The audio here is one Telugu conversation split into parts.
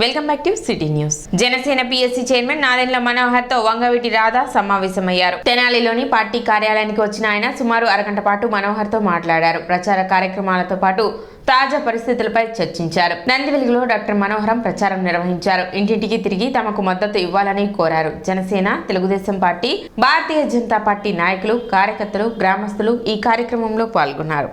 Welcome back to city news. Janasena PSC chairman Nadendla Manohar తో వంగవీటి రాధా సమావేశమయ్యారు. తెనాలిలోని పార్టీ కార్యాలయానికి వచ్చిన ఆయన సుమారు అరగంట పాటు మనోహర్ తో మాట్లాడారు. ప్రచార కార్యక్రమాలతో పాటు తాజా పరిస్థితులపై చర్చించారు. నందివెలుగులో డాక్టర్ మనోహరం ప్రచారం నిర్వహించారు. ఇంటింటికి తిరిగి తమకు మద్దతు ఇవ్వాలని కోరారు. జనసేన, తెలుగుదేశం పార్టీ, భారతీయ జనతా పార్టీ నాయకులు, కార్యకర్తలు, గ్రామస్తులు ఈ కార్యక్రమంలో పాల్గొన్నారు.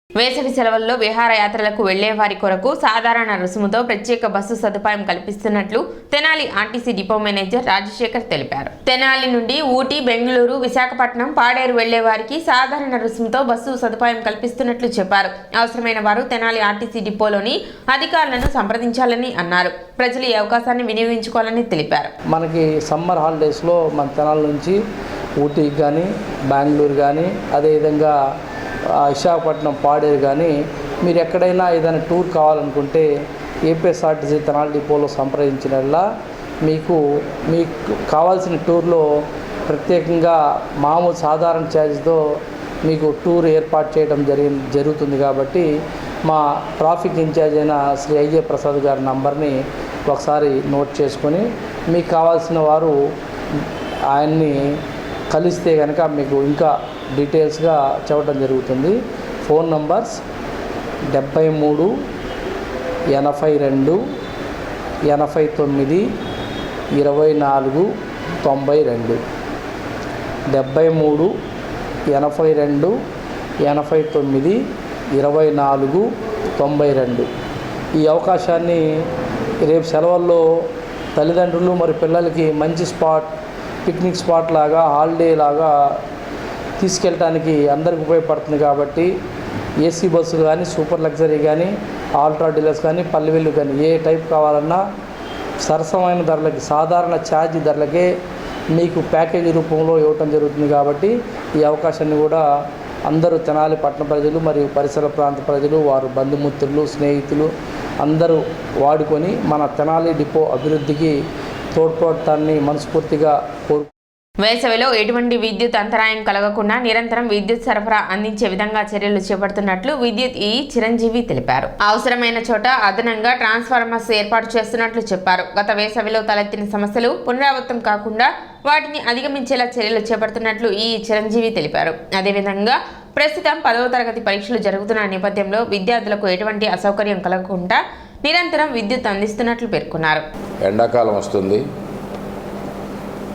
వేసవి సెలవుల్లో విహారయాత్రలకు వెళ్లే వారి కొరకు సాధారణ రుసుముతో ప్రత్యేక బస్సు సదుపాయం కల్పిస్తున్నట్లు Tenali RTC depot manager Rajasekhar తెలిపారు. తెనాలి నుండి ఊటీ, బెంగళూరు, విశాఖపట్నం, పాడేరు వెళ్లే వారికి సాధారణ రుసుముతో బస్సు సదుపాయం కల్పిస్తున్నట్లు చెప్పారు. అవసరమైన వారు తెనాలి ఆర్టీసీ డిపోలోని అధికారులను సంప్రదించాలని అన్నారు. ప్రజలు ఈ అవకాశాన్ని వినియోగించుకోవాలని తెలిపారు. మనకి సమ్మర్ హాలిడేస్లో మన తెనాలి నుంచి ఊటీకి కానీ, బెంగళూరు కానీ, అదేవిధంగా విశాఖపట్నం, పాడేరు కానీ మీరు ఎక్కడైనా ఏదైనా టూర్ కావాలనుకుంటే ఏపీఎస్ఆర్టీసీ తెనాలి డిపోలో సంప్రదించినలా మీకు కావాల్సిన టూర్లో ప్రత్యేకంగా మామూలు సాధారణ ఛార్జ్తో మీకు టూర్ ఏర్పాటు చేయడం జరుగుతుంది. కాబట్టి మా ట్రాఫిక్ ఇన్ఛార్జ్ అయిన శ్రీ ఐజే ప్రసాద్ గారి నంబర్ని ఒకసారి నోట్ చేసుకొని మీకు కావాల్సిన వారు ఆయన్ని కలిస్తే కనుక మీకు ఇంకా డీటెయిల్స్గా చెప్పడం జరుగుతుంది. Phone numbers 73 82 89 24 92 73 82 89 24 92. ఈ అవకాశాన్ని రేపు సెలవుల్లో తల్లిదండ్రులు మరి పిల్లలకి మంచి పిక్నిక్ స్పాట్ లాగా, హాలిడే లాగా తీసుకెళ్ళటానికి అందరికి ఉపయోగపడుతుంది. కాబట్టి ఏసీ బస్సు కానీ, సూపర్ లగ్జరీ కానీ, ఆల్ట్రా డీలక్స్ కానీ, పల్లెవెల్లు కానీ ఏ టైప్ కావాలన్నా సరసమైన ధరలకి, సాధారణ ఛార్జ్ ధరలకే మీకు ప్యాకేజీ రూపంలో ఇవ్వటం జరుగుతుంది. కాబట్టి ఈ అవకాశాన్ని కూడా అందరూ తెనాలి పట్టణ ప్రజలు మరియు పరిసర ప్రాంత ప్రజలు, వారు బంధుమిత్రులు, స్నేహితులు అందరూ వాడుకొని మన తెనాలి డిపో అభివృద్ధికి తోడ్పడటాన్ని మనస్ఫూర్తిగా కోరు. వేసవిలో ఎటువంటి విద్యుత్ అంతరాయం కలగకుండా నిరంతరం విద్యుత్ సరఫరా అందించే విధంగా చర్యలు చేపడుతున్నట్లు విద్యుత్ చిరంజీవి తెలిపారు. అవసరమైన చోట అదనంగా ట్రాన్స్ఫార్మర్స్ ఏర్పాటు చేస్తున్నట్లు చెప్పారు. గత వేసవిలో తలెత్తిన సమస్యలు పునరావృతం కాకుండా వాటిని అధిగమించేలా చర్యలు చేపడుతున్నట్లు చిరంజీవి తెలిపారు. అదేవిధంగా ప్రస్తుతం 10వ తరగతి పరీక్షలు జరుగుతున్న నేపథ్యంలో విద్యార్థులకు ఎటువంటి అసౌకర్యం కలగకుండా నిరంతరం విద్యుత్ అందిస్తున్నట్లు పేర్కొన్నారు. ఎండాకాలం వస్తుంది.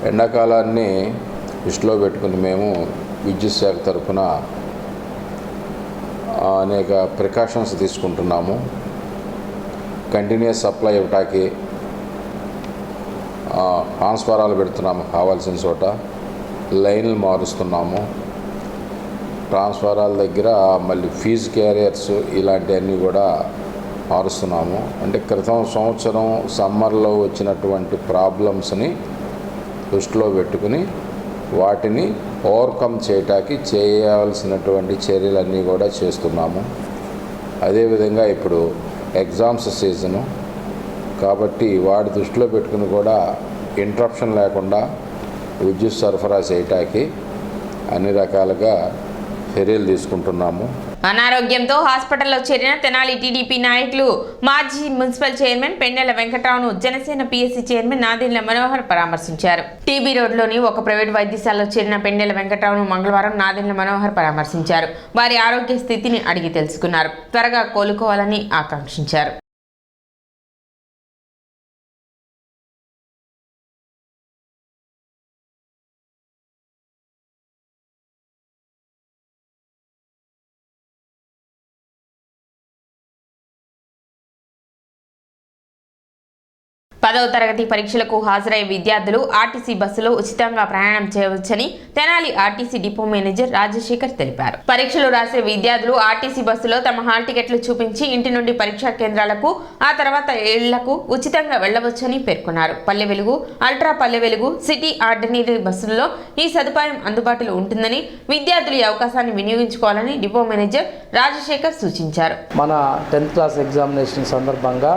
ఎండాకాలాన్ని దృష్టిలో పెట్టుకుని మేము విద్యుత్ శాఖ తరఫున అనేక ప్రికాషన్స్ తీసుకుంటున్నాము. కంటిన్యూస్ సప్లై ఇవ్వటానికి ట్రాన్స్ఫారాలు పెడుతున్నాము, కావాల్సిన చోట లైన్లు మారుస్తున్నాము. ట్రాన్స్ఫారాల దగ్గర మళ్ళీ ఫీజు క్యారియర్స్ ఇలాంటివన్నీ కూడా మారుస్తున్నాము. అంటే క్రితం సంవత్సరం సమ్మర్లో వచ్చినటువంటి ప్రాబ్లమ్స్ని దృష్టిలో పెట్టుకుని వాటిని ఓవర్కమ్ చేయటానికి చేయాల్సినటువంటి చర్యలన్నీ కూడా చేస్తున్నాము. అదేవిధంగా ఇప్పుడు ఎగ్జామ్స్ సీజను కాబట్టి వాటి దృష్టిలో పెట్టుకుని కూడా ఇంటరప్షన్ లేకుండా విద్యుత్ సరఫరా చేయటానికి అన్ని రకాలుగా చర్యలు తీసుకుంటున్నాము. అనారోగ్యంతో హాస్పిటల్లో చేరిన తెనాలి టీడీపీ నాయకులు మాజీ మున్సిపల్ చైర్మన్ పెన్నెల వెంకట్రావును జనసేన పిఎస్సి చైర్మన్ నాదెండ్ల మనోహర్ పరామర్శించారు. టీబీ రోడ్లోని ఒక ప్రైవేట్ వైద్యశాలలో చేరిన పెన్నెల వెంకట్రావును మంగళవారం నాదెండ్ల మనోహర్ పరామర్శించారు. వారి ఆరోగ్య స్థితిని అడిగి తెలుసుకున్నారు. త్వరగా కోలుకోవాలని ఆకాంక్షించారు. 10వ తరగతి పరీక్షలకు హాజరయ్యే విద్యార్థులు ఆర్టీసీ బస్సులో ఉచితంగా ప్రయాణం చేయవచ్చని Tenali RTC depot manager Rajasekhar తెలిపారు. పరీక్షలు రాసే విద్యార్థులు ఆర్టీసీ బస్సులో తమ హాల్ టికెట్లు చూపించి ఇంటి నుండి పరీక్షా కేంద్రాలకు ఆ తర్వాత ఇళ్లకు ఉచితంగా వెళ్లవచ్చని పేర్కొన్నారు. Palle Velugu, ultra Palle Velugu, city ordinary బస్సుల్లో ఈ సదుపాయం అందుబాటులో ఉంటుందని విద్యార్థులు ఈ అవకాశాన్ని వినియోగించుకోవాలని డిపో మేనేజర్ రాజశేఖర్ సూచించారు. మన 10th క్లాస్ ఎగ్జామినేషన్ సందర్భంగా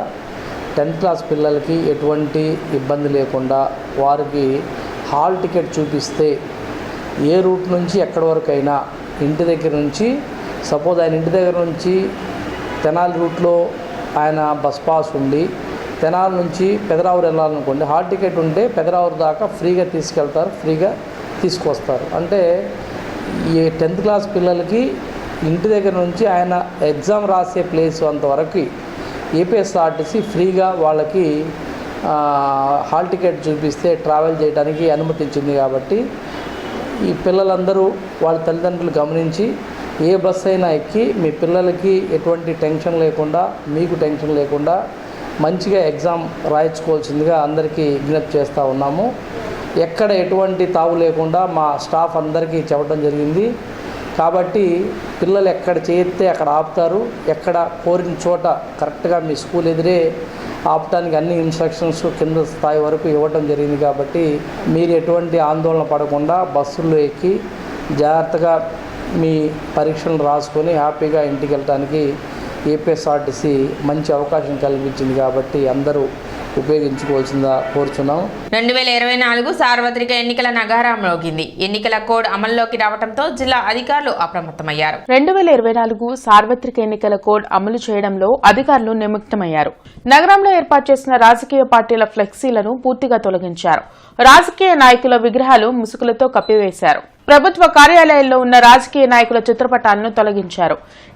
10th క్లాస్ పిల్లలకి ఎటువంటి ఇబ్బంది లేకుండా వారికి హాల్ టికెట్ చూపిస్తే ఏ రూట్ నుంచి ఎక్కడి వరకైనా ఇంటి దగ్గర నుంచి సపోజ్ ఆయన ఇంటి దగ్గర నుంచి తెనాలి రూట్లో ఆయన బస్ పాస్ ఉండి తెనాలి నుంచి పెదరావూరు వెళ్ళాలనుకోండి, హాల్ టికెట్ ఉంటే పెదరావూరు దాకా ఫ్రీగా తీసుకెళ్తారు, ఫ్రీగా తీసుకొస్తారు. అంటే ఈ 10th క్లాస్ పిల్లలకి ఇంటి దగ్గర నుంచి ఆయన ఎగ్జామ్ రాసే ప్లేస్ అంతవరకు ఏపీఎస్ఆర్టీసీ ఫ్రీగా వాళ్ళకి హాల్ టికెట్ చూపిస్తే ట్రావెల్ చేయడానికి అనుమతించింది. కాబట్టి ఈ పిల్లలందరూ వాళ్ళ తల్లిదండ్రులు గమనించి ఏ బస్సు అయినా ఎక్కి మీ పిల్లలకి ఎటువంటి టెన్షన్ లేకుండా, మీకు టెన్షన్ లేకుండా మంచిగా ఎగ్జామ్ రాయించుకోవాల్సిందిగా అందరికీ విజ్ఞప్తి చేస్తూ ఉన్నాము. ఎక్కడ ఎటువంటి తావు లేకుండా మా స్టాఫ్ అందరికీ చెప్పడం జరిగింది. కాబట్టి పిల్లలు ఎక్కడ చేస్తే అక్కడ ఆపుతారు, ఎక్కడ కోరిన చోట కరెక్ట్గా మీ స్కూల్ ఎదురే ఆపటానికి అన్ని ఇన్స్ట్రక్షన్స్ కింద స్థాయి వరకు ఇవ్వడం జరిగింది. కాబట్టి మీరు ఎటువంటి ఆందోళన పడకుండా బస్సుల్లో ఎక్కి జాగ్రత్తగా మీ పరీక్షలు రాసుకొని హ్యాపీగా ఇంటికి వెళ్ళటానికి ఏపీఎస్ఆర్టీసీ మంచి అవకాశం కల్పించింది. కాబట్టి అందరూ ఉపయోగించుకోవాల్సిందిగా కోరుచున్నాం. 2024 సార్వత్రిక ఎన్నికల నగారం మోగింది. ఎన్నికల కోడ్ అమల్లోకి రావడంతో జిల్లా అధికారులు అప్రమత్తమయ్యారు. 2024 సార్వత్రిక ఎన్నికల కోడ్ అమలు చేయడంలో అధికారులు నిమగ్నమయ్యారు. నగరంలో ఏర్పాటు చేసిన రాజకీయ పార్టీల ఫ్లెక్సీలను పూర్తిగా తొలగించారు. రాజకీయ నాయకుల విగ్రహాలు ముసుగులతో కప్పివేశారు. ప్రభుత్వ కార్యాలయాల్లో ఉన్న రాజకీయ నాయకుల చిత్రపటాలను తొలగించారు.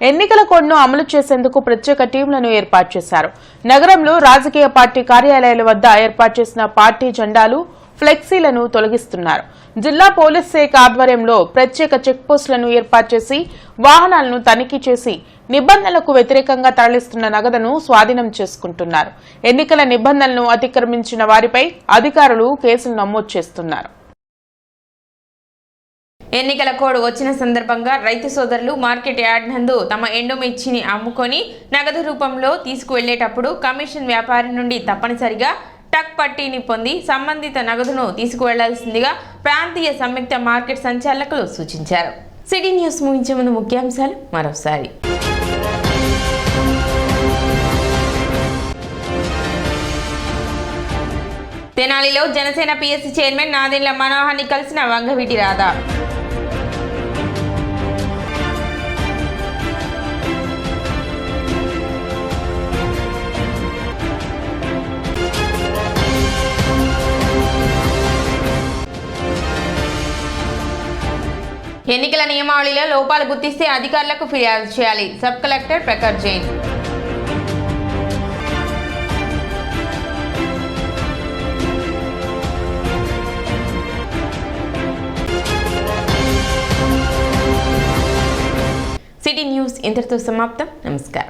ఎన్నికల కోడ్ను అమలు చేసేందుకు ప్రత్యేక టీంలను ఏర్పాటు చేశారు. నగరంలో రాజకీయ పార్టీ కార్యాలయాల వద్ద ఏర్పాటు చేసిన పార్టీ జెండాలు, ఫ్లెక్సీలను తొలగిస్తున్నారు. జిల్లా పోలీస్ శాఖ ఆధ్వర్యంలో ప్రత్యేక చెక్పోస్టులను ఏర్పాటు చేసి వాహనాలను తనిఖీ చేసి నిబంధనలకు వ్యతిరేకంగా తరలిస్తున్న నగదును స్వాధీనం చేసుకుంటున్నారు. ఎన్నికల నిబంధనలను అతిక్రమించిన వారిపై అధికారులు కేసులు నమోదు చేస్తున్నారు. ఎన్నికల కోడ్ వచ్చిన సందర్భంగా రైతు సోదరులు మార్కెట్ యార్డ్ నందు తమ ఎండుమిర్చిని అమ్ముకొని నగదు రూపంలో తీసుకువెళ్లేటప్పుడు కమిషన్ వ్యాపారి నుండి తప్పనిసరిగా టక్ పట్టీని పొంది సంబంధిత నగదును తీసుకువెళ్లాల్సిందిగా ప్రాంతీయ సంయుక్త మార్కెట్ సంచాలకులు సూచించారు. సిటీ న్యూస్ ముగించే ముందు ముఖ్యాంశాలు మరోసారి. తెనాలిలో జనసేన పిఎస్సి చైర్మన్ నాదెండ్ల మనోహర్ని కలిసిన వంగవీటి రాధా. ఎన్నికల నియమావళిలో లోపాలు గుర్తిస్తే అధికారులకు ఫిర్యాదు చేయాలి. Sub collector Prakash Jain. City news ఇంతటితో సమాప్తం. నమస్కారం.